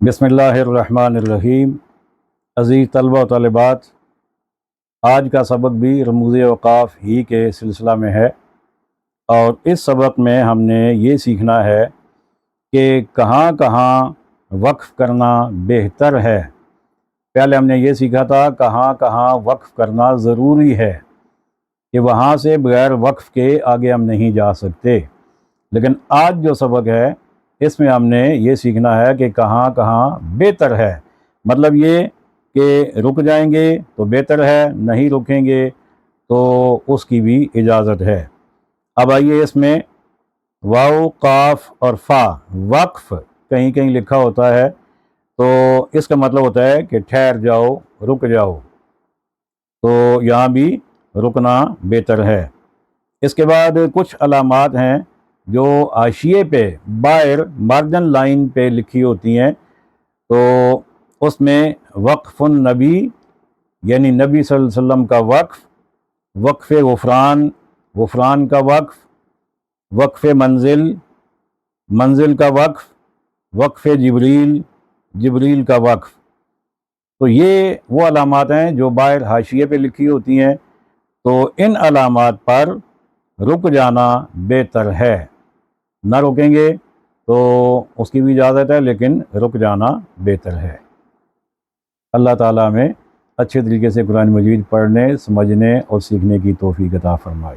بسم اللہ الرحمن الرحیم۔ عزیز طلبہ و طالبات، آج کا سبق بھی رموز اوقاف ہی کے سلسلہ میں ہے، اور اس سبق میں ہم نے یہ سیکھنا ہے کہ کہاں کہاں وقف کرنا بہتر ہے۔ پہلے ہم نے یہ سیکھا تھا کہاں کہاں وقف کرنا ضروری ہے، کہ وہاں سے بغیر وقف کے آگے ہم نہیں جا سکتے۔ لیکن آج جو سبق ہے اس میں ہم نے یہ سیکھنا ہے کہ کہاں کہاں بہتر ہے، مطلب یہ کہ رک جائیں گے تو بہتر ہے، نہیں رکیں گے تو اس کی بھی اجازت ہے۔ اب آئیے، اس میں واو، قاف اور فا وقف کہیں کہیں لکھا ہوتا ہے، تو اس کا مطلب ہوتا ہے کہ ٹھہر جاؤ، رک جاؤ، تو یہاں بھی رکنا بہتر ہے۔ اس کے بعد کچھ علامات ہیں جو حاشیے پہ باہر مارجن لائن پہ لکھی ہوتی ہیں، تو اس میں وقف النبی یعنی نبی صلی اللہ علیہ وسلم کا وقف، وقف غفران، غفران کا وقف، وقف منزل، منزل کا وقف، وقف جبریل، جبریل کا وقف۔ تو یہ وہ علامات ہیں جو باہر حاشیے پہ لکھی ہوتی ہیں، تو ان علامات پر رک جانا بہتر ہے۔ نہ رکیں گے تو اس کی بھی اجازت ہے، لیکن رک جانا بہتر ہے۔ اللہ تعالیٰ ہمیں اچھے طریقے سے قرآن مجید پڑھنے، سمجھنے اور سیکھنے کی توفیق عطا فرمائے۔